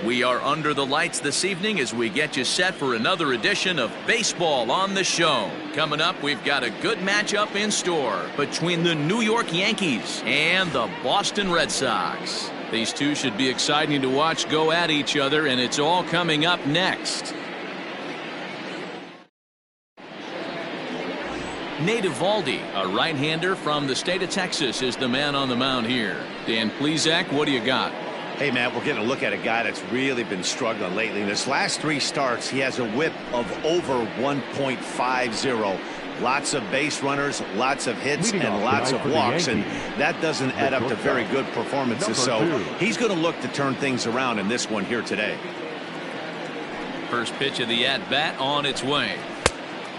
We are under the lights this evening as we get you set for another edition of Baseball on the Show. Coming up, we've got a good matchup in store between the New York Yankees and the Boston Red Sox. These two should be exciting to watch go at each other, and it's all coming up next. Nate Eovaldi, a right-hander from the state of Texas, is the man on the mound here. Dan Plesac, what do you got? Hey, Matt, we're getting a look at a guy that's really been struggling lately. In his last 3 starts, he has a whip of over 1.50. Lots of base runners, lots of hits, and lots of walks, and that doesn't add up to very good performances. So he's going to look to turn things around in this one here today. First pitch of the at-bat on its way.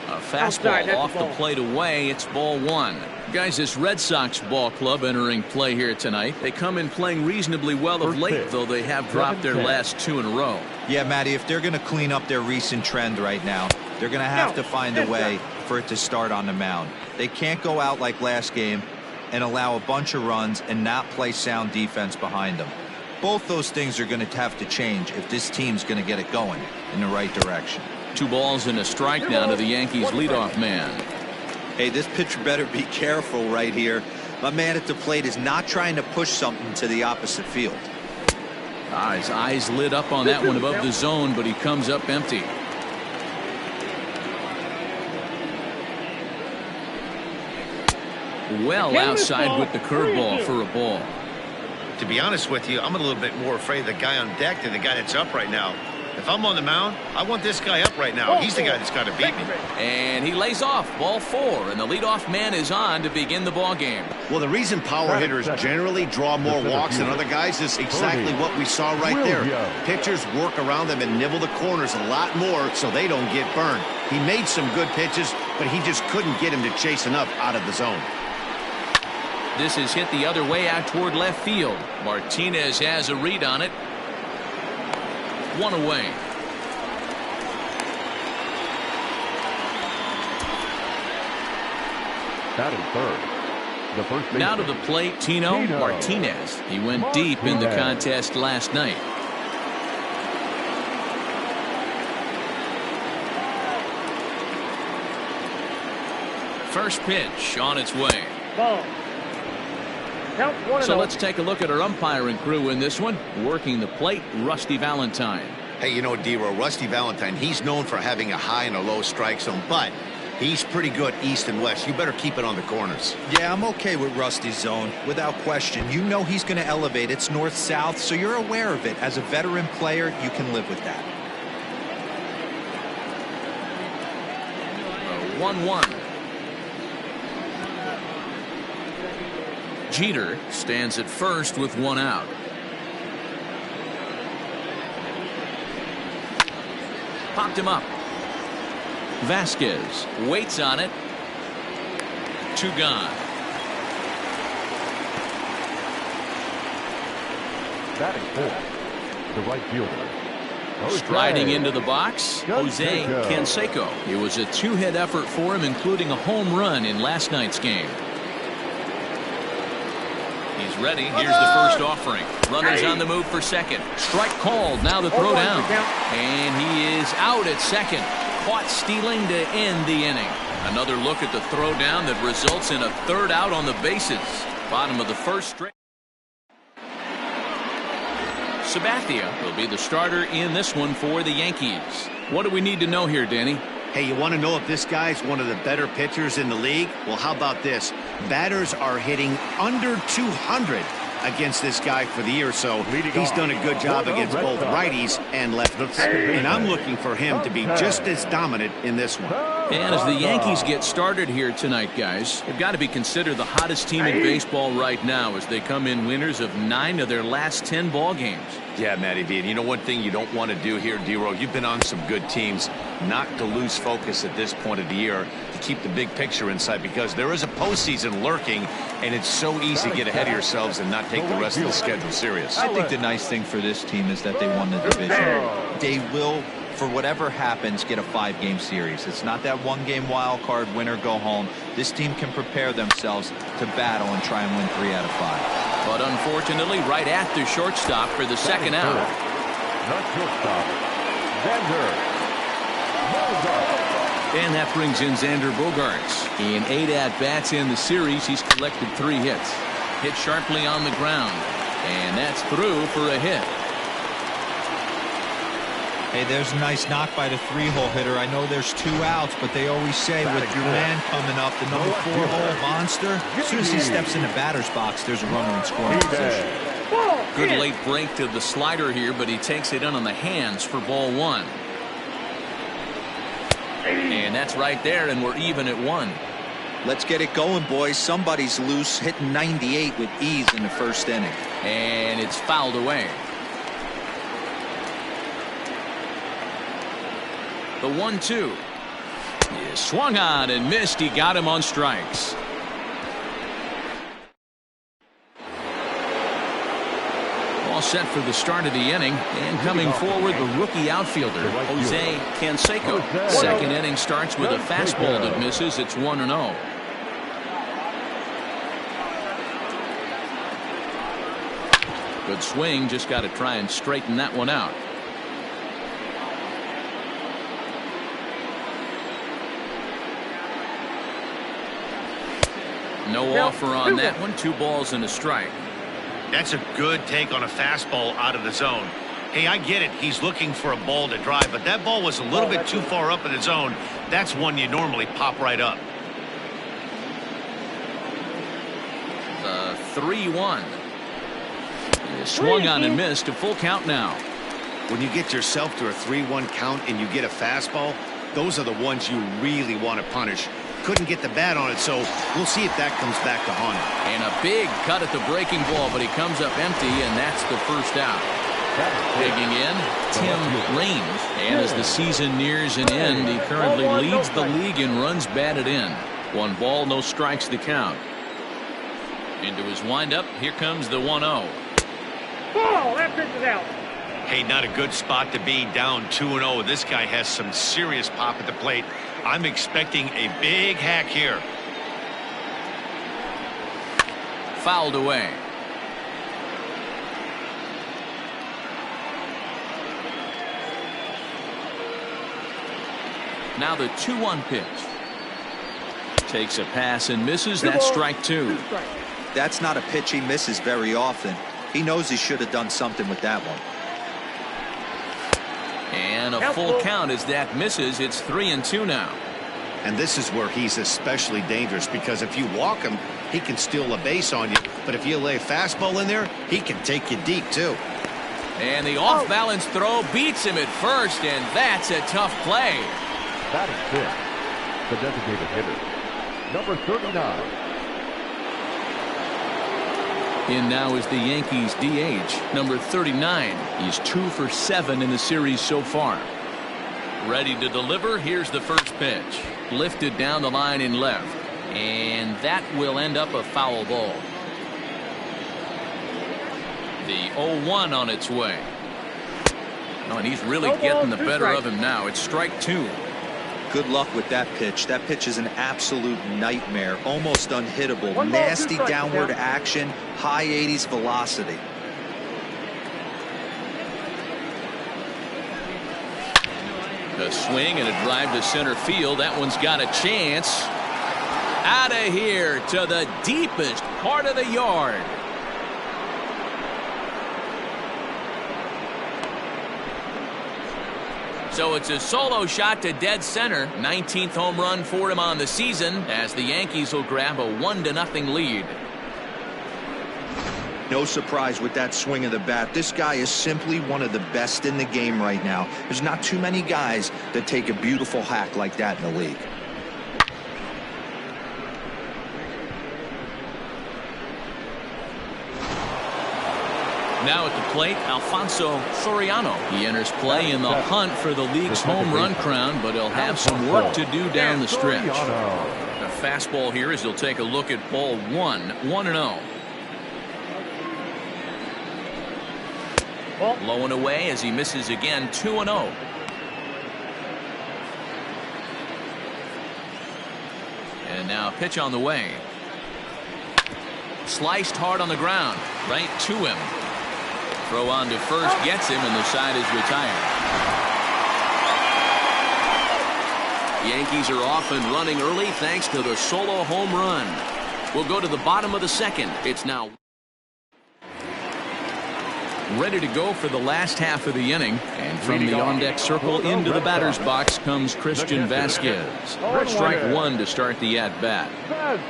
A fastball off the plate away. It's ball 1. Guys, this Red Sox ball club entering play here tonight. They come in playing reasonably well of late, though they have dropped their last 2 in a row. Yeah, Matty, if they're going to clean up their recent trend right now, they're going to have to find a way for it to start on the mound. They can't go out like last game and allow a bunch of runs and not play sound defense behind them. Both those things are going to have to change if this team's going to get it going in the right direction. 2 balls and a strike now to the Yankees leadoff man. Hey, this pitcher better be careful right here. My man at the plate is not trying to push something to the opposite field. His eyes lit up on that one above the zone, but he comes up empty. Well outside with the curveball for a ball. To be honest with you, I'm a little bit more afraid of the guy on deck than the guy that's up right now. If I'm on the mound, I want this guy up right now. He's the guy that's got to beat me. And he lays off ball 4, and the leadoff man is on to begin the ball game. Well, the reason power hitters generally draw more walks than other guys is exactly what we saw right there. Pitchers work around them and nibble the corners a lot more so they don't get burned. He made some good pitches, but he just couldn't get him to chase enough out of the zone. This is hit the other way out toward left field. Martinez has a read on it. 1 away. Batting third. The first now to the plate, Tino Martinez. He went deep in the contest last night. First pitch on its way. Ball. So let's take a look at our umpiring crew in this one. Working the plate, Rusty Valentine. Hey, you know, D-Row, Rusty Valentine, he's known for having a high and a low strike zone, but he's pretty good east and west. You better keep it on the corners. Yeah, I'm okay with Rusty's zone, without question. You know he's going to elevate. It's north-south, so you're aware of it. As a veteran player, you can live with that. 1-1. Jeter stands at first with 1 out. Popped him up. Vasquez waits on it. 2 gone. Batting fourth. The right fielder. Striding into the box, Jose Canseco. It was a 2-hit effort for him, including a home run in last night's game. He's ready. Here's the first offering. Runners on the move for second. Strike called. Now the throw down. And he is out at second. Caught stealing to end the inning. Another look at the throw down that results in a 3rd out on the bases. Bottom of the first straight. Sabathia will be the starter in this one for the Yankees. What do we need to know here, Danny? Hey, you want to know if this guy's one of the better pitchers in the league? Well, how about this? Batters are hitting under 200 against this guy for the year, so he's done a good job against both righties and lefties, and I'm looking for him to be just as dominant in this one. And as the Yankees get started here tonight, guys, they've got to be considered the hottest team in baseball right now as they come in winners of 9 of their last 10 ball games. Yeah, Matty V. And you know one thing you don't want to do here, D-Row, you've been on some good teams, not to lose focus at this point of the year, to keep the big picture in sight, because there is a postseason lurking, and it's so easy to get ahead of yourselves and not take the rest of the schedule serious. I think the nice thing for this team is that they won the division. They will, for whatever happens, get a 5-game series. It's not that 1-game wild card, winner go home. This team can prepare themselves to battle and try and win 3 out of 5. But unfortunately, right at the shortstop for the second out. The shortstop, Xander Bogaerts. And that brings in Xander Bogaerts. In 8 at-bats in the series, he's collected 3 hits. Hit sharply on the ground. And that's through for a hit. Hey, there's a nice knock by the 3-hole hitter. I know there's 2 outs, but they always say with your man coming up, the number 4-hole monster, as soon as he steps in the batter's box, there's a runner in scoring position. Good late break to the slider here, but he takes it in on the hands for ball 1. And that's right there, and we're even at 1. Let's get it going, boys. Somebody's loose, hitting 98 with ease in the first inning. And it's fouled away. The 1-2 is swung on and missed. He got him on strikes. All set for the start of the inning, and coming forward, the rookie outfielder Jose Canseco. Second inning starts with a fastball that misses. It's 1-0. Good swing, just got to try and straighten that one out. No offer on that one. 2 balls and a strike. That's a good take on a fastball out of the zone. Hey, I get it. He's looking for a ball to drive, but that ball was a little bit too far up in the zone. That's one you normally pop right up. The 3-1 is swung on and missed. A full count now. When you get yourself to a 3-1 count and you get a fastball, those are the ones you really want to punish. Couldn't get the bat on it, so we'll see if that comes back to haunt him. And a big cut at the breaking ball, but he comes up empty, and that's the first out. Digging in, Tim Raines. And as the season nears an end, he currently leads the league in runs batted in. 1 ball, no strikes to count. Into his windup, here comes the 1-0. Ball, that pitch is out. Hey, not a good spot to be, down 2-0. This guy has some serious pop at the plate. I'm expecting a big hack here. Fouled away. Now the 2-1 pitch. Takes a pass and misses. That's strike 2. That's not a pitch he misses very often. He knows he should have done something with that one. And a full count as that misses. It's 3-2 now. And this is where he's especially dangerous, because if you walk him, he can steal a base on you. But if you lay a fastball in there, he can take you deep, too. And the off-balance throw beats him at first, and that's a tough play. Batting 5th, the designated hitter, number 39. In now is the Yankees DH, number 39. He's 2 for 7 in the series so far. Ready to deliver. Here's the first pitch. Lifted down the line in left. And that will end up a foul ball. The 0-1 on its way. Oh, and he's really getting the better of him now. It's strike 2. Good luck with that pitch. That pitch is an absolute nightmare. Almost unhittable. Nasty downward action. High 80s velocity. A swing and a drive to center field. That one's got a chance. Out of here to the deepest part of the yard. So it's a solo shot to dead center. 19th home run for him on the season, as the Yankees will grab a 1-0 lead. No surprise with that swing of the bat. This guy is simply one of the best in the game right now. There's not too many guys that take a beautiful hack like that in the league. Now at the plate, Alfonso Soriano. He enters play in the hunt for the league's home run crown, but he'll have some work to do down the stretch. A fastball here as he'll take a look at ball 1, 1-0. Low and away as he misses again, 2-0. And now pitch on the way. Sliced hard on the ground, right to him. Throw on to first gets him, and the side is retired. Yankees are off and running early thanks to the solo home run. We'll go to the bottom of the second. It's now ready to go for the last half of the inning. And from the on-deck circle into the batter's box comes Christian Vasquez. Strike one to start the at-bat.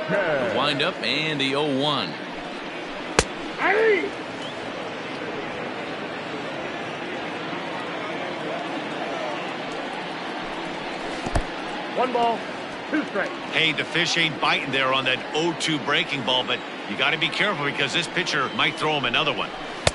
The wind-up and the 0-1. One ball, two strikes. Hey, the fish ain't biting there on that 0-2 breaking ball, but you got to be careful because this pitcher might throw him another one.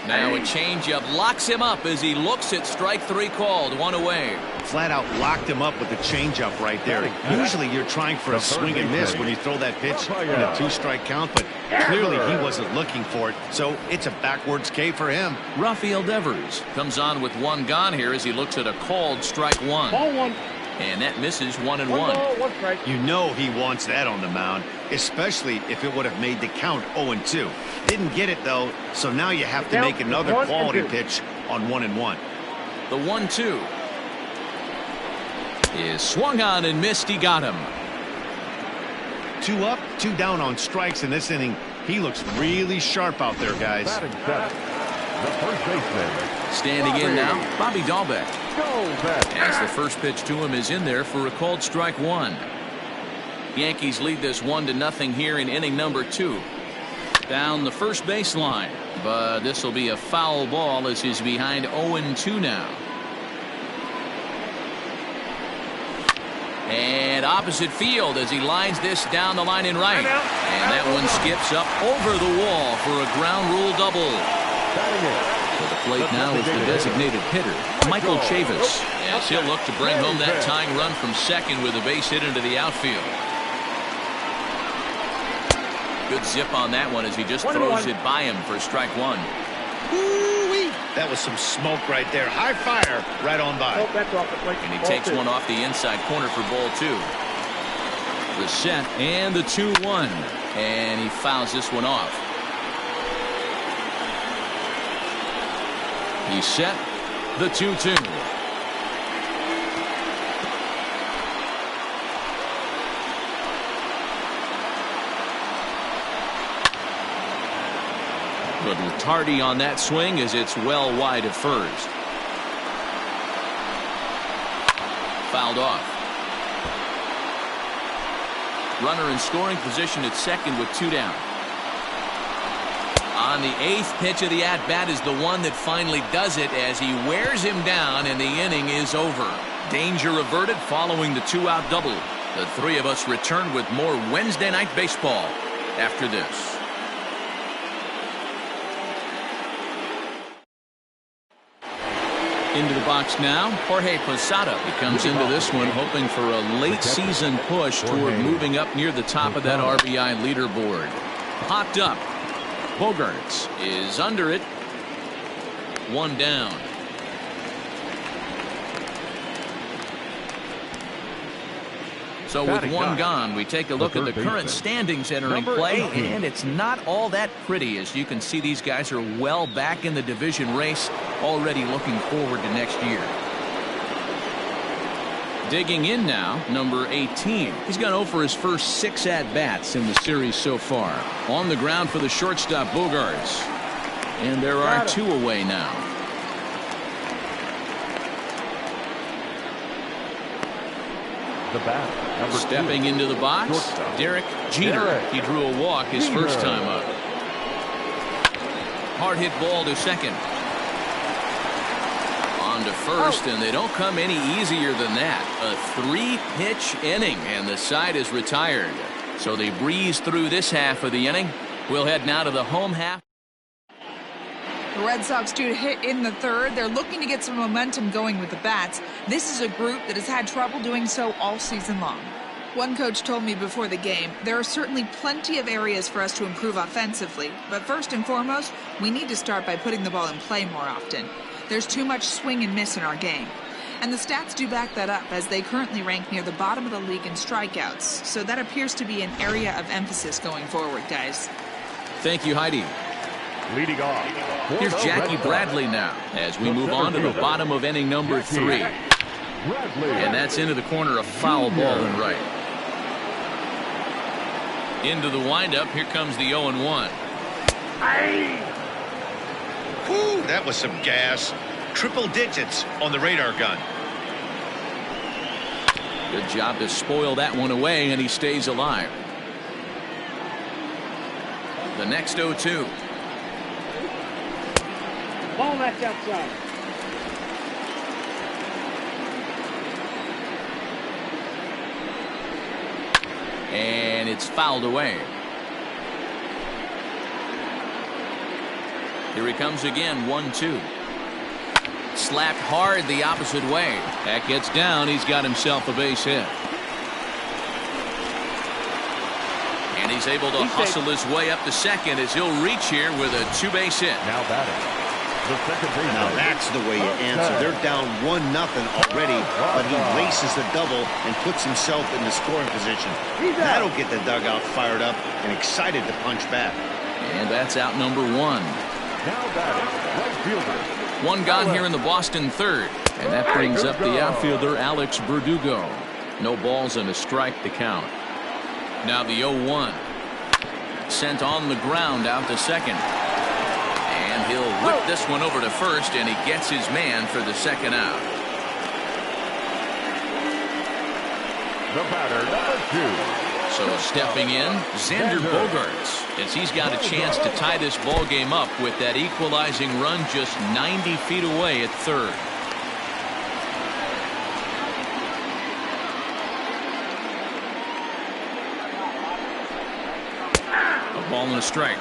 Now a changeup locks him up as he looks at strike three called. One away. Flat out locked him up with the changeup right there. Usually you're trying for a swing and miss when you throw that pitch in a 2-strike count, but clearly he wasn't looking for it, so it's a backwards K for him. Rafael Devers comes on with one gone here as he looks at a called strike one. Ball one. And that misses 1-1. One ball, one strike. You know he wants that on the mound, especially if it would have made the count 0-2. Didn't get it, though, so now you have to make another quality pitch on 1-1. The 1-2 is swung on and missed. He got him. 2 up, 2 down on strikes in this inning. He looks really sharp out there, guys. Batting seventh, the first baseman. Standing in now, Bobby Dahlbeck. Dahlbeck. As the first pitch to him is in there for a called strike one. Yankees lead this 1-0 here in inning number 2. Down the first baseline, but this will be a foul ball as he's behind 0-2 now. And opposite field as he lines this down the line in right. And that one skips up over the wall for a ground rule double. To the plate now is the designated hitter, Michael Chavis. Yes, he'll look to bring home that tying run from second with a base hit into the outfield. Good zip on that one as he just throws it by him for strike one. Ooh-wee. That was some smoke right there. High fire right on by. Oh, that's off the plate. And he takes one off the inside corner for ball two. The set and the 2-1. And he fouls this one off. He set the 2-2. Little tardy on that swing as it's well wide of first. Fouled off. Runner in scoring position at second with 2 down. On the 8th pitch of the at-bat is the one that finally does it as he wears him down and the inning is over. Danger averted following the 2-out double. The three of us return with more Wednesday night baseball after this. Into the box now, Jorge Posada. He comes into this one hoping for a late season push toward moving up near the top of that RBI leaderboard. Popped up. Bogarts is under it. 1 down. So with 1 gone, we take a look at the current standings entering play, and it's not all that pretty. As you can see, these guys are well back in the division race, already looking forward to next year. Digging in now, number 18. He's gone 0 for his first 6 at-bats in the series so far. On the ground for the shortstop, Bogarts. And there are 2 away now. The bat. Stepping into the box, Derek Jeter. He drew a walk his first time up. Hard hit ball to second. On to first, and they don't come any easier than that. A 3-pitch inning, and the side is retired. So they breeze through this half of the inning. We'll head now to the home half. The Red Sox due to hit in the 3rd. They're looking to get some momentum going with the bats. This is a group that has had trouble doing so all season long. One coach told me before the game, there are certainly plenty of areas for us to improve offensively, but first and foremost, we need to start by putting the ball in play more often. There's too much swing and miss in our game. And the stats do back that up, as they currently rank near the bottom of the league in strikeouts. So that appears to be an area of emphasis going forward, guys. Thank you, Heidi. Leading off. Here's Jackie Bradley now as we move on to the bottom of inning number 3. And that's into the corner, a foul ball and right. Into the windup, here comes the 0-1. Whew, that was some gas. Triple digits on the radar gun. Good job to spoil that one away, and he stays alive. The next 0-2. Ball that's outside. And it's fouled away. Here he comes again, 1-2. Slapped hard the opposite way. That gets down. He's got himself a base hit. And he's able to hustle his way up to second as he'll reach here with a 2-base hit. Now batting. The second baseman. Now that's the way you answer. They're down 1-0 already, but he races the double and puts himself in the scoring position. That'll get the dugout fired up and excited to punch back. And that's out number 1. Now batting. Right fielder. One gone here in the Boston third, and that brings up the outfielder Alex Verdugo. No balls and a strike to count. Now the 0-1. Sent on the ground out to second. And he'll whip this one over to first, and he gets his man for the second out. The batter, number 2. So stepping in, Xander Bogaerts, as he's got a chance to tie this ball game up with that equalizing run just 90 feet away at third. A ball and a strike.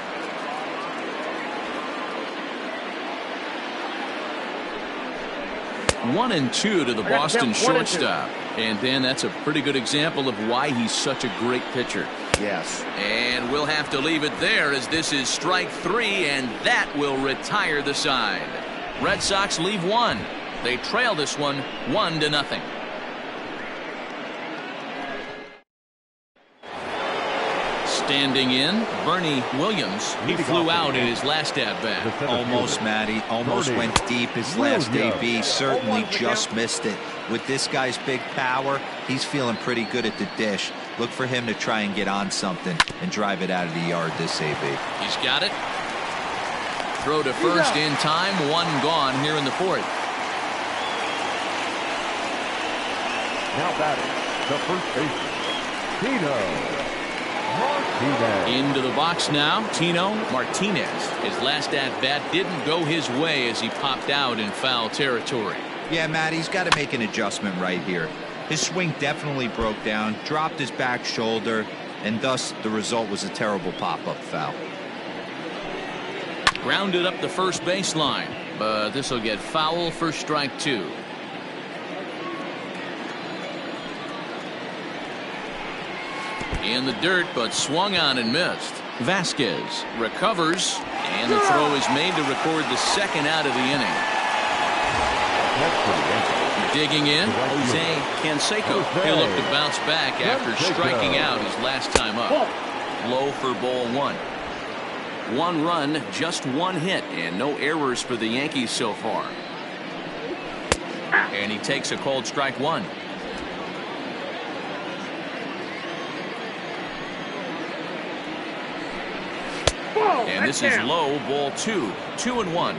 One and two to the Boston shortstop. And then that's a pretty good example of why he's such a great pitcher. Yes. And we'll have to leave it there as this is strike 3, and that will retire the side. Red Sox leave one. They trail this one 1-0. Standing in, Bernie Williams. He flew out in his last at-bat. Almost, Matty. Almost went deep his last AB. Certainly just missed it. With this guy's big power, he's feeling pretty good at the dish. Look for him to try and get on something and drive it out of the yard this AB. He's got it. Throw to first in time. One gone here in the fourth. Now batting, the first baseman, Tino Martinez. Into the box now, Tino Martinez. His last at-bat didn't go his way as he popped out in foul territory. Yeah, Matt, he's got to make an adjustment right here. His swing definitely broke down, dropped his back shoulder, and thus the result was a terrible pop-up foul. Grounded up the first baseline, but this will get foul for strike 2. In the dirt, but swung on and missed. Vasquez recovers, and the throw is made to record the second out of the inning. Digging in, Jose Canseco. He'll look to bounce back after striking out his last time up. Low for ball 1. 1 run, just 1 hit, and no errors for the Yankees so far. And he takes a called strike 1. And this is low, ball 2. 2-1.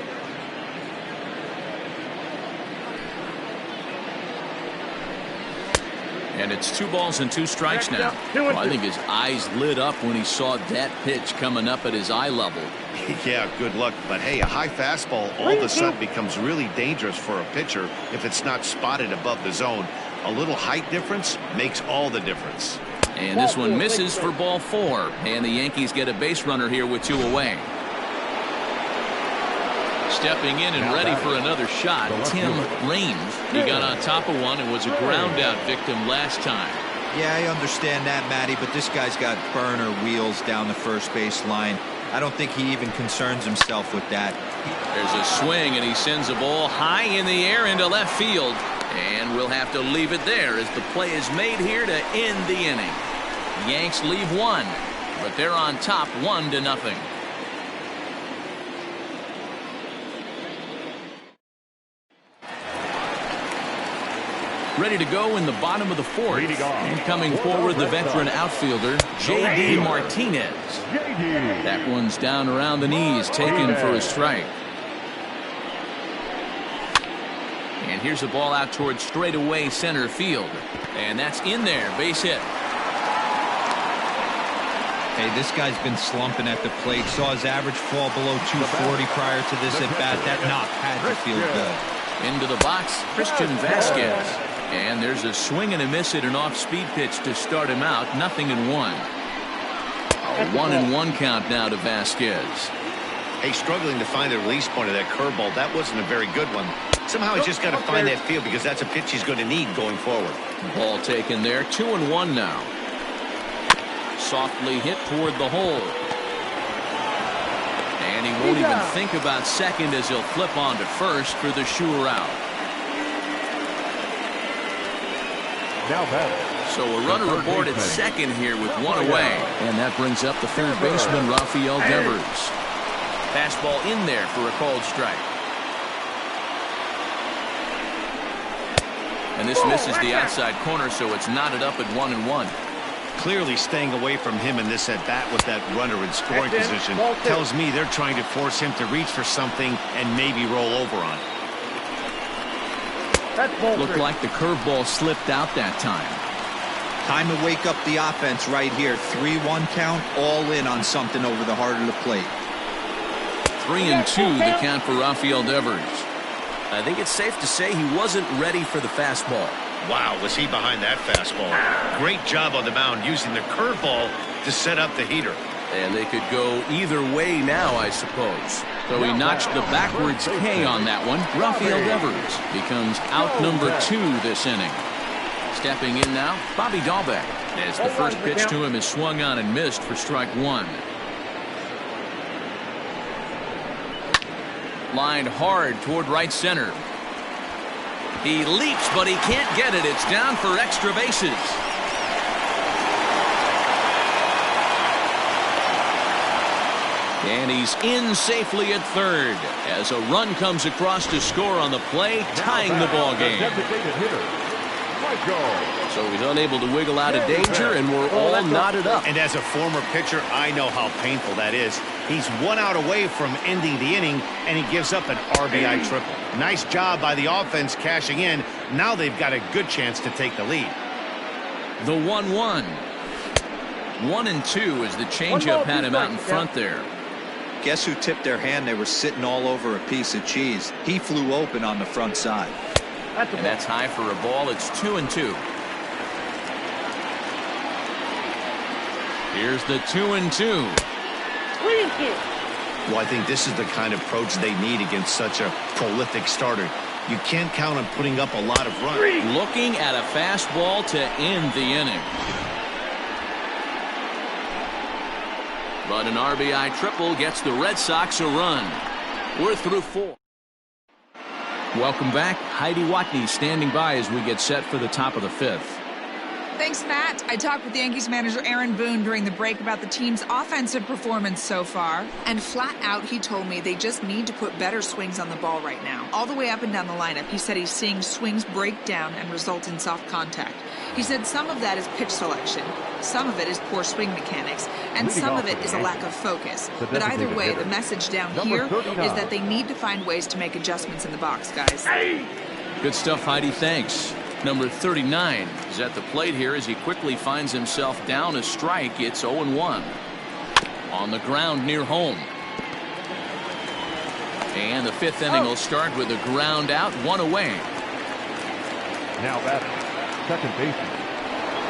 And it's 2 balls and 2 strikes now. Well, I think his eyes lit up when he saw that pitch coming up at his eye level. Yeah, good luck. But hey, a high fastball all of a sudden becomes really dangerous for a pitcher if it's not spotted above the zone. A little height difference makes all the difference. And this one misses for ball 4. And the Yankees get a base runner here with 2 away. Stepping in and ready for another shot, Tim Raines. He got on top of one and was a ground out victim last time. Yeah, I understand that, Matty, but this guy's got burner wheels down the first base line. I don't think he even concerns himself with that. There's a swing, and he sends a ball high in the air into left field. And we'll have to leave it there as the play is made here to end the inning. Yanks leave one, but they're on top 1-0. Ready to go in the bottom of the fourth. And coming forward, the veteran outfielder, J.D. Martinez. That one's down around the knees, taken for a strike. And here's a ball out towards straightaway center field. And that's in there, base hit. Hey, this guy's been slumping at the plate. Saw his average fall below 240 prior to this at bat. That knock had to feel good. Into the box, Christian Vasquez. And there's a swing and a miss at an off-speed pitch to start him out. 0-1. A 1-1 count now to Vasquez. Hey, struggling to find the release point of that curveball. That wasn't a very good one. Somehow he's just got to find that field because that's a pitch he's going to need going forward. Ball taken there. 2-1 now. Softly hit toward the hole. And he won't even think about second as he'll flip on to first for the sure out. Now back. So a runner aboard at second here with one away. And that brings up the third baseman, Rafael Devers. Fastball in there for a called strike. And this misses the outside corner, so it's knotted up at 1-1. Clearly staying away from him in this at-bat with that runner in scoring position tells me they're trying to force him to reach for something and maybe roll over on it. Looked like the curveball slipped out that time. Time to wake up the offense right here. 3-1 count, all in on something over the heart of the plate. 3-2 the count for Rafael Devers. I think it's safe to say he wasn't ready for the fastball. Wow, was he behind that fastball. Great job on the mound using the curveball to set up the heater. And they could go either way now, I suppose. So he notched the backwards K on that one. Rafael Devers becomes out number 2 this inning. Stepping in now, Bobby Dahlbeck, as the first pitch to him is swung on and missed for strike 1. Lined hard toward right center. He leaps, but he can't get it. It's down for extra bases. And he's in safely at third as a run comes across to score on the play, tying the ball game. So he's unable to wiggle out of danger, and we're all knotted up. And as a former pitcher, I know how painful that is. He's 1 out away from ending the inning, and he gives up an RBI triple. Nice job by the offense cashing in. Now they've got a good chance to take the lead. The 1-1. 1-2 as the changeup had him out in front there. Guess who tipped their hand? They were sitting all over a piece of cheese. He flew open on the front side. And that's high for a ball. It's 2-2. Here's the 2-2. Well, I think this is the kind of approach they need against such a prolific starter. You can't count on putting up a lot of runs. Looking at a fastball to end the inning. But an RBI triple gets the Red Sox a run. We're through 4. Welcome back. Heidi Watney standing by as we get set for the top of the 5th. Thanks, Matt. I talked with Yankees manager Aaron Boone during the break about the team's offensive performance so far. And flat out, he told me they just need to put better swings on the ball right now. All the way up and down the lineup, he said he's seeing swings break down and result in soft contact. He said some of that is pitch selection, some of it is poor swing mechanics, and some of it is a lack of focus. But either way, the message down here is that they need to find ways to make adjustments in the box, guys. Good stuff, Heidi. Thanks. Number 39 is at the plate here as he quickly finds himself down a strike. It's 0-1. On the ground near home. And the 5th inning will start with a ground out, 1 away. Now batting, second baseman,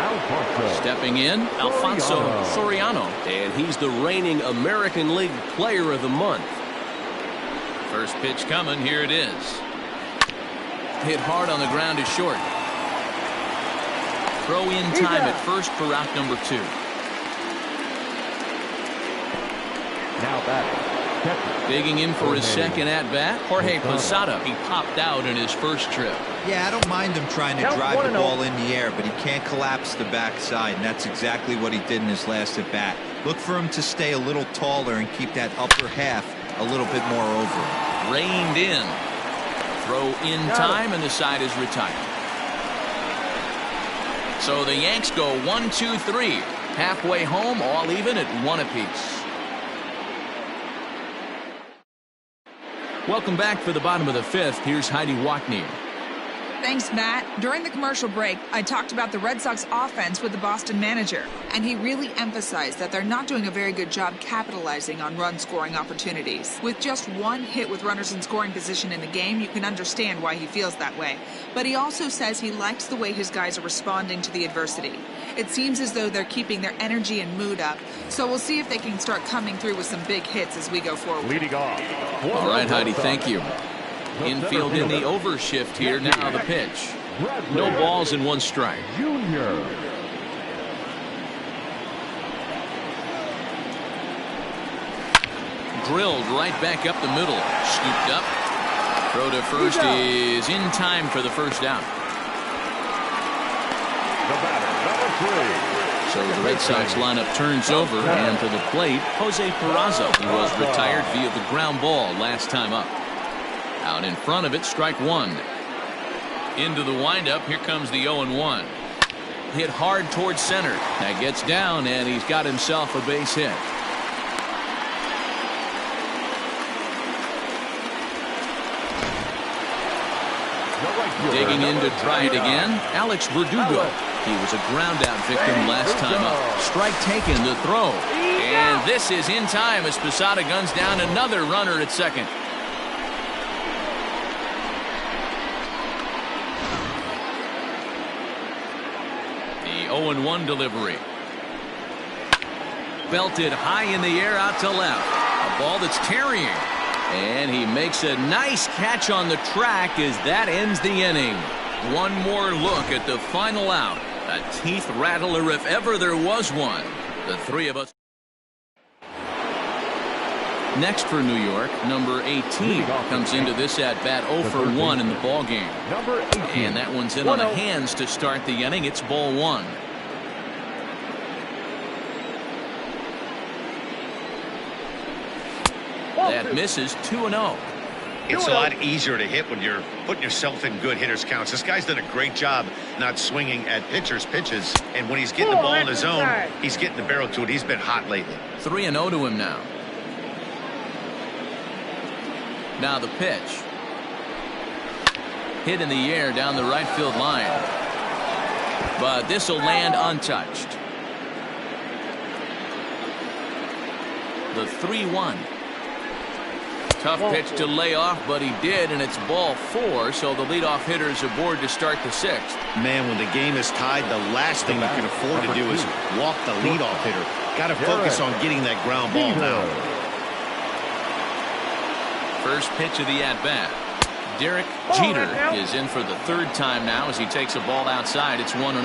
Alfonso. Stepping in, Alfonso Soriano. And he's the reigning American League Player of the Month. First pitch coming. Here it is. Hit hard on the ground is short. Throw in time at first for out number 2. Now batting, digging in for his second at-bat, Jorge Posada. He popped out in his first trip. Yeah, I don't mind him trying to drive the ball in the air, but he can't collapse the backside, and that's exactly what he did in his last at-bat. Look for him to stay a little taller and keep that upper half a little bit more over. Reined in. Throw in time, and the side is retired. So the Yanks go 1, 2, 3. Halfway home, all even at 1 apiece. Welcome back for the bottom of the 5th. Here's Heidi Wackney. Thanks, Matt. During the commercial break, I talked about the Red Sox offense with the Boston manager, and he really emphasized that they're not doing a very good job capitalizing on run-scoring opportunities. With just 1 hit with runners in scoring position in the game, you can understand why he feels that way. But he also says he likes the way his guys are responding to the adversity. It seems as though they're keeping their energy and mood up, so we'll see if they can start coming through with some big hits as we go forward. Leading off. All right, Heidi, thank you. Infield in the overshift here. Now the pitch. No balls and 1 strike. Junior. Drilled right back up the middle. Scooped up. Throw to first is in time for the first out. The batter, number 3. So the Red Sox lineup turns over, and to the plate, Jose Peraza, who was retired via the ground ball last time up. Out in front of it, strike 1. Into the windup, here comes the 0-1. Hit hard towards center. That gets down, and he's got himself a base hit. Digging in to try it again, Alex Verdugo. He was a ground-out victim last time up. Strike taken, the throw. And this is in time as Posada guns down another runner at second. The 0-1 delivery. Belted high in the air out to left. A ball that's tarrying. And he makes a nice catch on the track as that ends the inning. One more look at the final out. A teeth rattler if ever there was one. The 3 of us. Next for New York, number 18 comes into this at bat 0 for 1 in the ball game. And that one's in on the hands to start the inning. It's ball 1. That misses 2-0. It's a lot easier to hit when you're putting yourself in good hitters counts. This guy's done a great job not swinging at pitchers' pitches. And when he's getting the ball in his zone, he's getting the barrel to it. He's been hot lately. 3-0 to him now. Now the pitch. Hit in the air down the right field line. But this will land untouched. The 3-1. Tough pitch to lay off, but he did, and it's ball 4, so the leadoff hitter is aboard to start the 6th. Man, when the game is tied, the last thing you can afford to do is walk the leadoff hitter. Got to focus on getting that ground ball now. First pitch of the at-bat. Derek Jeter is in for the 3rd time now as he takes a ball outside. It's 1-0.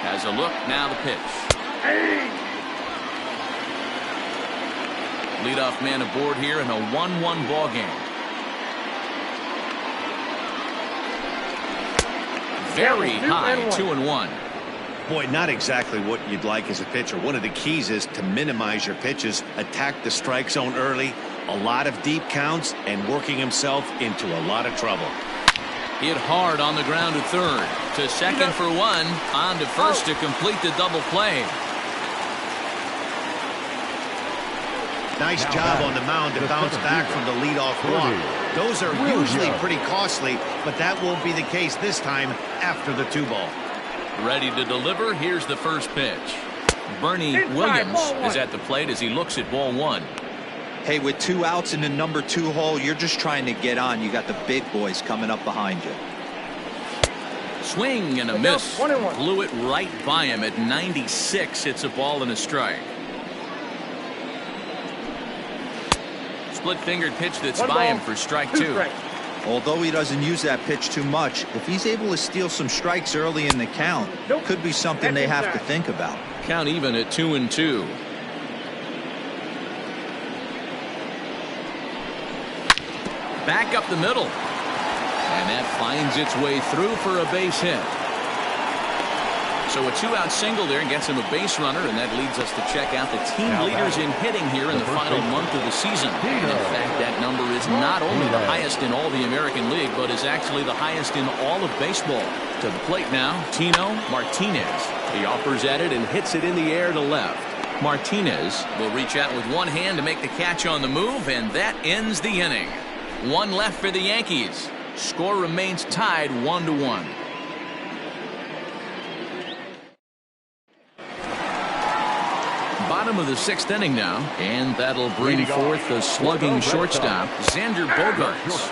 Has a look, now the pitch. Leadoff man aboard here in a 1-1 ball game. Very high, 2-1. Boy, not exactly what you'd like as a pitcher. One of the keys is to minimize your pitches, attack the strike zone early, a lot of deep counts, and working himself into a lot of trouble. Hit hard on the ground to third. To second for 1. On to first to complete the double play. Nice job on the mound to bounce back from the leadoff walk. Those are usually pretty costly, but that won't be the case this time after the 2-ball. Ready to deliver. Here's the first pitch. Bernie Williams is at the plate as he looks at ball 1. Hey, with 2 outs in the number 2 hole, you're just trying to get on. You got the big boys coming up behind you. Swing and a miss. Blew it right by him at 96. It's a ball and a strike. Split-fingered pitch that's by him for strike 2. Although he doesn't use that pitch too much, if he's able to steal some strikes early in the count, could be something they have to think about. Count even at 2-2. Back up the middle. And that finds its way through for a base hit. So a 2-out single there gets him a base runner, and that leads us to check out the team leaders in hitting here in the final month of the season. And in fact, that number is not only the highest in all the American League, but is actually the highest in all of baseball. To the plate now, Tino Martinez. He offers at it and hits it in the air to left. Martinez will reach out with one hand to make the catch on the move, and that ends the inning. One left for the Yankees. Score remains tied 1-1. Bottom of the 6th inning now, and that'll bring forth the slugging shortstop, Xander Bogaerts.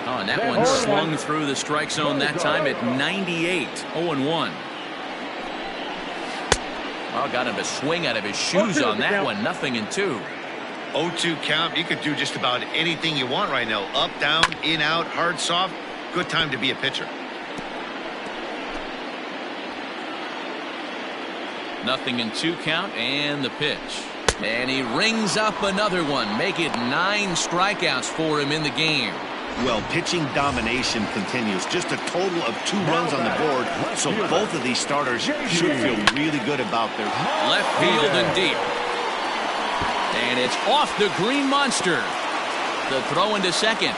Oh, and that one slung through the strike zone that time at 98, 0-1. Oh, got him a swing out of his shoes on that one, 0-2. 0-2 count. You could do just about anything you want right now. Up, down, in, out, hard, soft. Good time to be a pitcher. 0-2 count, and the pitch. And he rings up another one. Make it 9 strikeouts for him in the game. Well, pitching domination continues. Just a total of 2 runs on the board. So both of these starters should feel really good about their left field and deep. And it's off the green monster. The throw into second.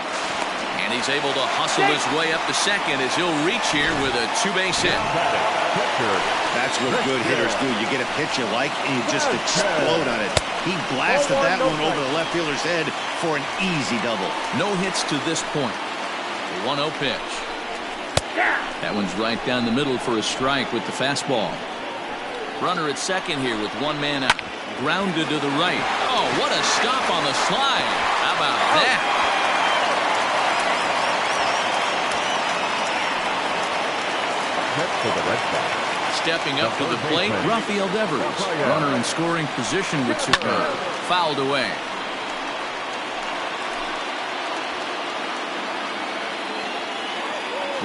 And he's able to hustle his way up to second as he'll reach here with a 2-base hit. That's what good hitters do. You get a pitch you like and you just explode on it. He blasted that one over the left fielder's head for an easy double. No hits to this point. 1-0 pitch. That one's right down the middle for a strike with the fastball. Runner at second here with one man out. Grounded to the right. Oh, what a stop on the slide. How about that? For the Red Sox. Stepping up to the plate, Rafael Devers. Runner in scoring position with Super. Fouled away.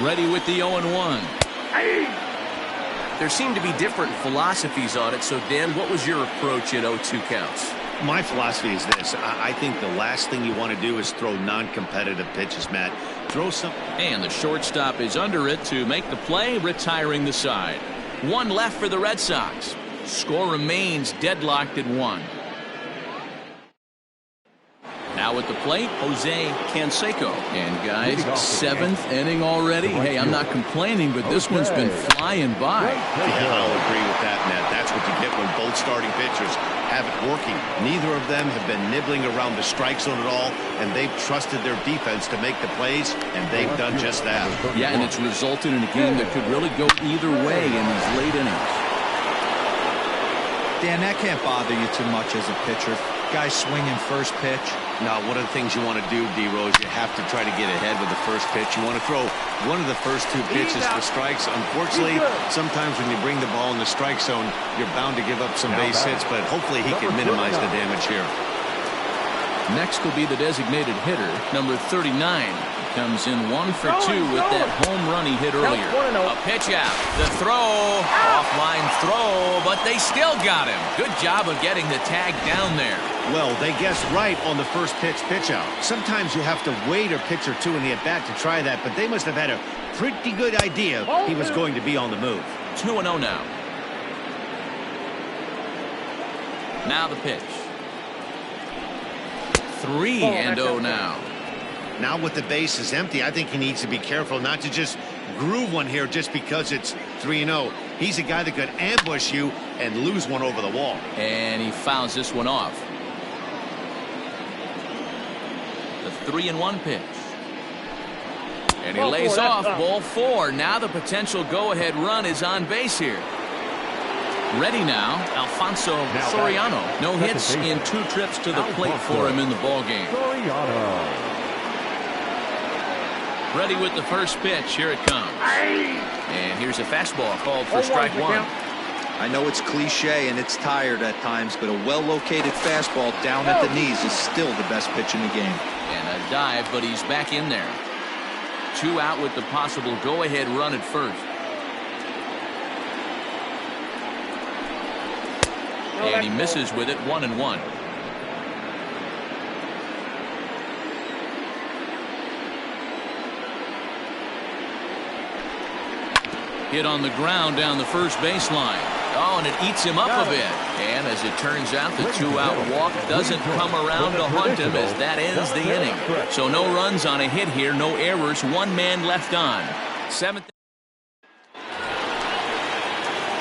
Ready with the 0-1. There seem to be different philosophies on it. So, Dan, what was your approach at 0-2 counts? My philosophy is this. I think the last thing you want to do is throw non-competitive pitches, Matt. Throw some. And the shortstop is under it to make the play, retiring the side. One left for the Red Sox. Score remains deadlocked at 1. Now at the plate, Jose Canseco. And guys, 7th inning already. Hey, I'm not complaining, but this one's been flying by. Yeah, I'll agree with that, Matt. That's what you get when both starting pitchers have it working. Neither of them have been nibbling around the strike zone at all, and they've trusted their defense to make the plays, and they've done just that. Yeah, and it's resulted in a game that could really go either way in these late innings. Dan, that can't bother you too much as a pitcher. Guy swinging first pitch. Now, one of the things you want to do, D-Rose, you have to try to get ahead with the first pitch. You want to throw one of the first 2 pitches for strikes. Unfortunately, sometimes when you bring the ball in the strike zone, you're bound to give up some base hits, but hopefully he can minimize the damage here. Next will be the designated hitter, number 39. Comes in 1 for 2 with that home run he hit earlier. A pitch out. The throw. Offline throw, but they still got him. Good job of getting the tag down there. Well, they guessed right on the first pitch out. Sometimes you have to wait a pitch or 2 in the at-bat to try that, but they must have had a pretty good idea he was going to be on the move. 2-0 now. Now the pitch. 3-0 now. Now with the base is empty, I think he needs to be careful not to just groove one here just because it's 3-0. He's a guy that could ambush you and lose one over the wall. And he fouls this one off. The 3-1 pitch. And he lays off ball 4. Now the potential go-ahead run is on base here. Ready now, Alfonso Soriano. No hits in 2 trips to the plate for him in the ballgame. Ready with the first pitch. Here it comes. And here's a fastball called for strike 1. I know it's cliche and it's tired at times, but a well-located fastball down at the knees is still the best pitch in the game. And a dive, but he's back in there. 2 out with the possible go-ahead run at first. And he misses with it, 1-1. Hit on the ground down the first baseline. Oh, and it eats him up a bit. And as it turns out, the 2-out walk doesn't come around to haunt him as that ends the inning. So no runs on a hit here, no errors, 1 man left on. 7th.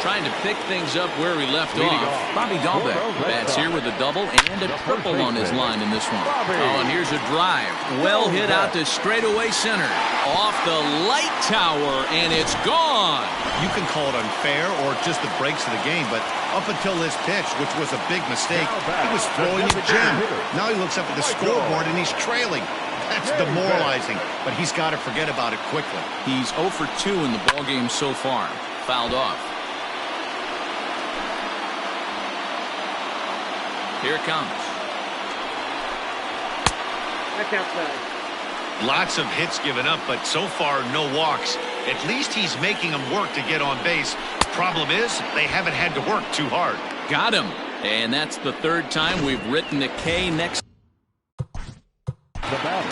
Trying to pick things up where he left off. Bobby Dahlbeck bats here with a double and a triple on his line in this one. Oh, and here's a drive. Well hit out to straightaway center. Off the light tower, and it's gone. You can call it unfair or just the breaks of the game, but up until this pitch, which was a big mistake, he was throwing a gem. Now he looks up at the scoreboard and he's trailing. That's demoralizing, but he's got to forget about it quickly. He's 0 for 2 in the ballgame so far. Fouled off. Here it comes. That's outside. Lots of hits given up, but so far no walks. At least he's making them work to get on base. Problem is, they haven't had to work too hard. Got him. And that's the 3rd time we've written a K next. The batter,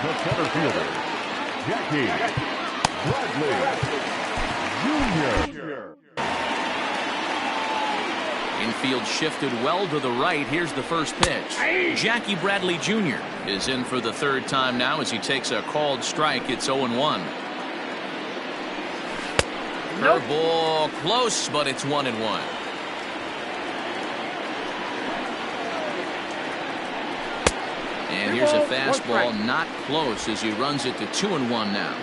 the center fielder, Jackie Bradley Jr. Infield shifted well to the right. Here's the first pitch. Jackie Bradley Jr. is in for the 3rd time now as he takes a called strike. It's 0-1. Curveball close, but it's 1-1. And here's a fastball not close as he runs it to 2-1 now.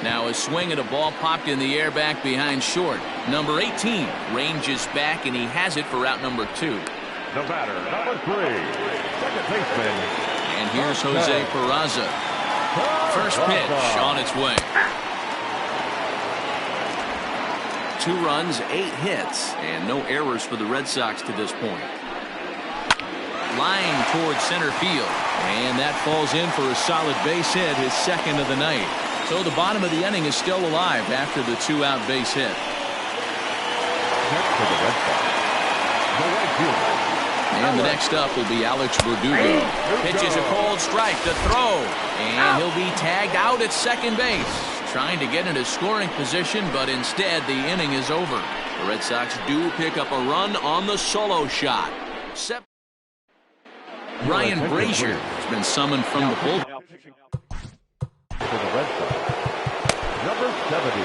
Now a swing at a ball popped in the air back behind short. Number 18 ranges back, and he has it for out number 2. The batter, number 3, second baseman. And here's Jose Peraza. First pitch on its way. 2 runs, 8 hits, and no errors for the Red Sox to this point. Line towards center field, and that falls in for a solid base hit, his 2nd of the night. So the bottom of the inning is still alive after the 2-out base hit. Next for the Red Sox, the right fielder. And the next up will be Alex Verdugo. Pitches a cold strike to throw, and he'll be tagged out at second base. Trying to get into scoring position, but instead the inning is over. The Red Sox do pick up a run on the solo shot. Ryan Brazier has been summoned from the bullpen. For the Red Sox, number 70,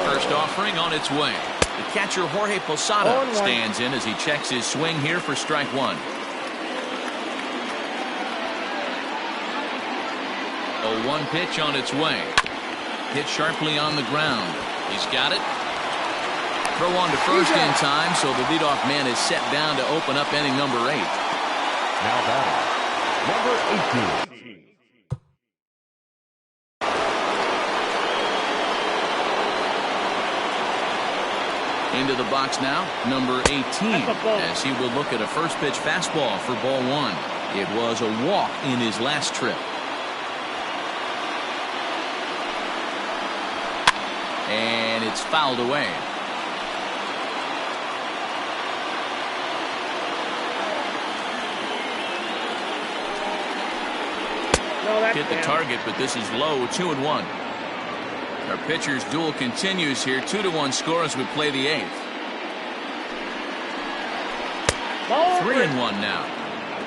First offering on its way. The catcher Jorge Posada stands in as he checks his swing here for strike 1. 0-1 pitch on its way. Hit sharply on the ground. He's got it. Throw on to first in time, so the leadoff man is set down to open up inning number 8. Now batting, number 18. Into the box now, number 18, as he will look at a first pitch fastball for ball 1. It was a walk in his last trip. And it's fouled away. Hit the target, but this is low. 2-1. Our pitcher's duel continues here. 2-1 score as we play the 8th. 3-1 now.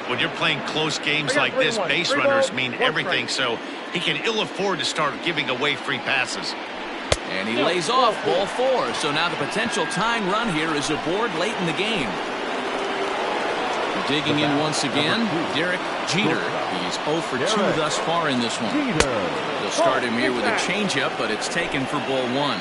When you're playing close games like this, base runners mean everything, so he can ill afford to start giving away free passes. And he lays off ball 4. So now the potential tying run here is aboard late in the game. Digging in once again, Derek Jeter. He's 0 for 2 thus far in this one. They'll start him here with a changeup, but it's taken for ball 1.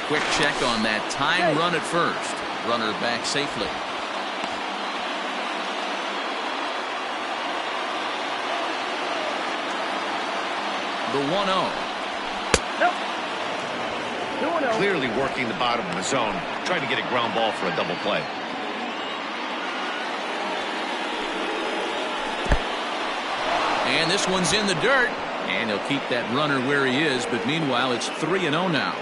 Quick check on that time run at first. Runner back safely. The 1-0. Clearly working the bottom of the zone, trying to get a ground ball for a double play. And this one's in the dirt, and he'll keep that runner where he is, but meanwhile it's 3-0 now.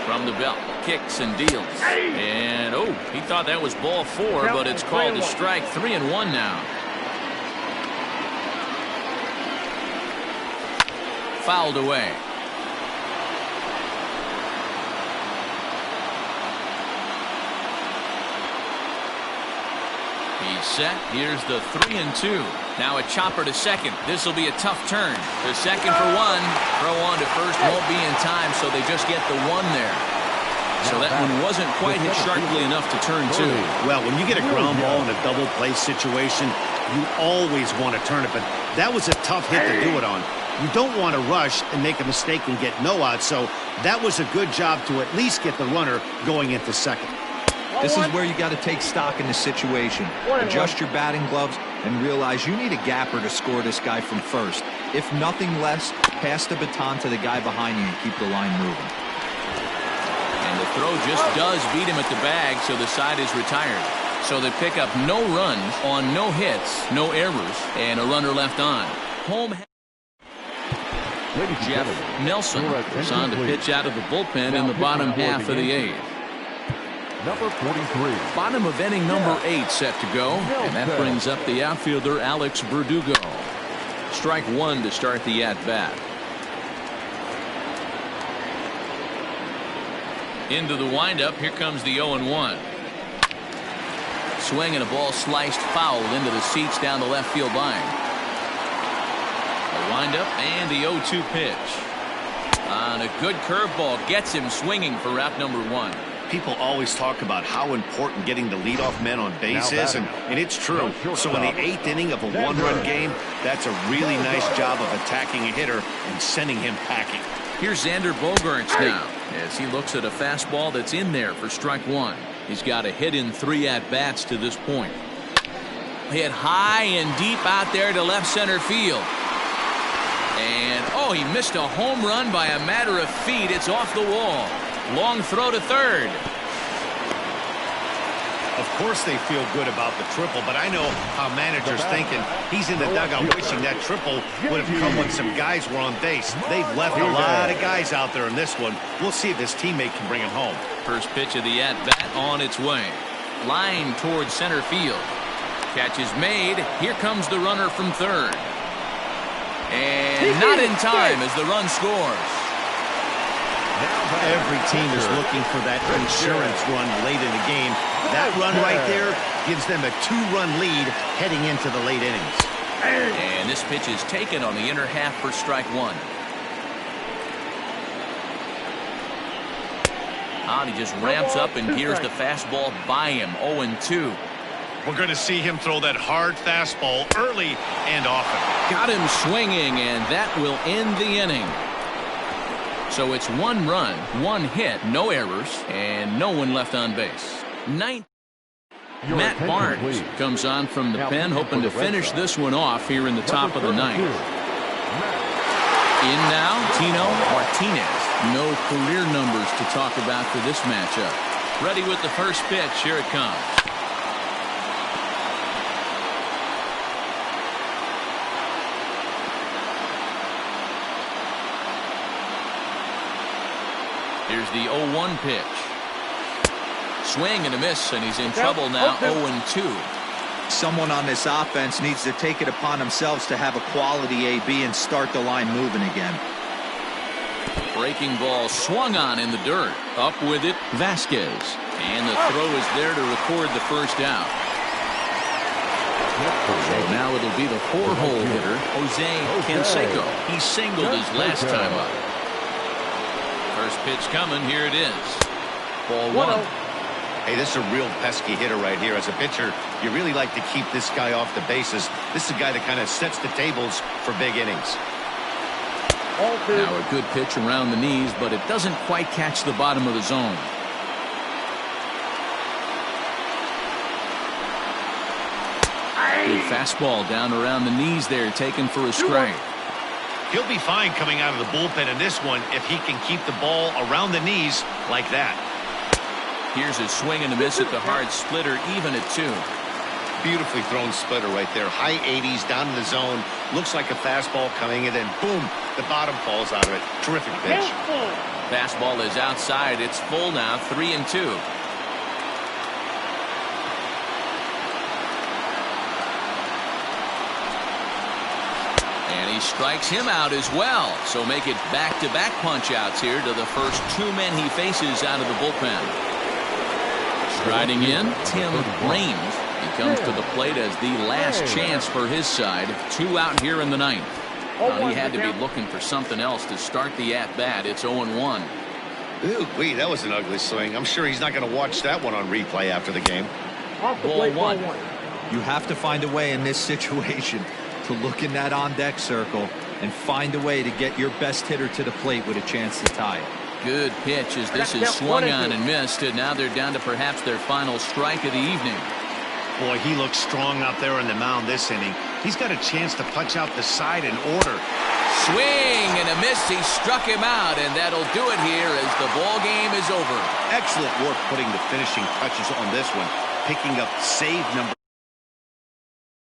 From the belt, kicks and deals. And, oh, he thought that was ball 4, but it's called a strike. 3-1 now. Fouled away. He's set. Here's the 3-2. Now a chopper to second. This will be a tough turn. The second for 1. Throw on to first won't be in time, so they just get the 1 there. So that one wasn't quite hit sharply enough to turn 2. Well, when you get a ground ball in a double play situation, you always want to turn it, but that was a tough hit to do it on. You don't want to rush and make a mistake and get no out, so that was a good job to at least get the runner going into second. This is where you got to take stock in the situation. Adjust your batting gloves and realize you need a gapper to score this guy from first. If nothing less, pass the baton to the guy behind you and keep the line moving. And the throw just does beat him at the bag, so the side is retired. So they pick up no runs on no hits, no errors, and a runner left on. Home. Jeff Nelson is on to pitch out of the bullpen in the bottom half of the 8th. Number 43. Bottom of inning number 8 set to go, and that brings up the outfielder Alex Verdugo. Strike 1 to start the at-bat. Into the windup, here comes the 0-1. Swing and a ball sliced foul into the seats down the left field line. The windup and the 0-2 pitch. On a good curveball gets him swinging for out number 1. People always talk about how important getting the leadoff men on base is, and it's true. So in the 8th inning of a 1-run game, that's a really nice job of attacking a hitter and sending him packing. Here's Xander Bogaerts now as he looks at a fastball that's in there for strike 1. He's got a hit in 3 at-bats to this point. Hit high and deep out there to left center field. And, oh, he missed a home run by a matter of feet. It's off the wall. Long throw to third. Of course they feel good about the triple, but I know how manager's thinking. He's in the dugout wishing that triple would have come when some guys were on base. They've left a lot of guys out there in this one. We'll see if his teammate can bring him home. First pitch of the at-bat on its way. Line towards center field. Catch is made. Here comes the runner from third. And not in time as the run scores. Every team is looking for that insurance run late in the game. That run right there gives them a 2-run lead heading into the late innings. And this pitch is taken on the inner half for strike 1. He just ramps up and gears the fastball by him. 0-2. We're going to see him throw that hard fastball early and often. Got him swinging, and that will end the inning. So it's 1 run, 1 hit, no errors, and no one left on base. Matt Barnes comes on from the pen, hoping to finish this one off here in the top of the 9th. In now, Tino Martinez. No career numbers to talk about for this matchup. Ready with the first pitch. Here it comes. Here's the 0-1 pitch. Swing and a miss, and he's in trouble now. 0-2. Someone on this offense needs to take it upon themselves to have a quality AB and start the line moving again. Breaking ball swung on in the dirt. Up with it, Vasquez. And the throw is there to record the first out. So now it'll be the 4-hole hitter, Jose Canseco. He singled his last time up. First pitch coming. Here it is. Ball 1. Hey, this is a real pesky hitter right here. As a pitcher, you really like to keep this guy off the bases. This is a guy that kind of sets the tables for big innings. Now a good pitch around the knees, but it doesn't quite catch the bottom of the zone. Good fastball down around the knees there, taken for a strike. He'll be fine coming out of the bullpen in this one if he can keep the ball around the knees like that. Here's a swing and a miss at the hard splitter, even at 2. Beautifully thrown splitter right there. High 80s down in the zone. Looks like a fastball coming, and then boom, the bottom falls out of it. Terrific pitch. Fastball is outside. It's full now, 3-2. And he strikes him out as well. So make it back-to-back punch-outs here to the first two men he faces out of the bullpen. Striding in, Tim Raines. He comes to the plate as the last chance for his side. 2 out here in the ninth. He had to be looking for something else to start the at-bat. It's 0-1. Ooh-wee, that was an ugly swing. I'm sure he's not going to watch that one on replay after the game. Ball one. You have to find a way in this situation to look in that on-deck circle and find a way to get your best hitter to the plate with a chance to tie it. Good pitch as this is swung on and missed, and now they're down to perhaps their final strike of the evening. Boy, he looks strong out there on the mound this inning. He's got a chance to punch out the side in order. Swing and a miss. He struck him out, and that'll do it here as the ball game is over. Excellent work putting the finishing touches on this one, picking up save number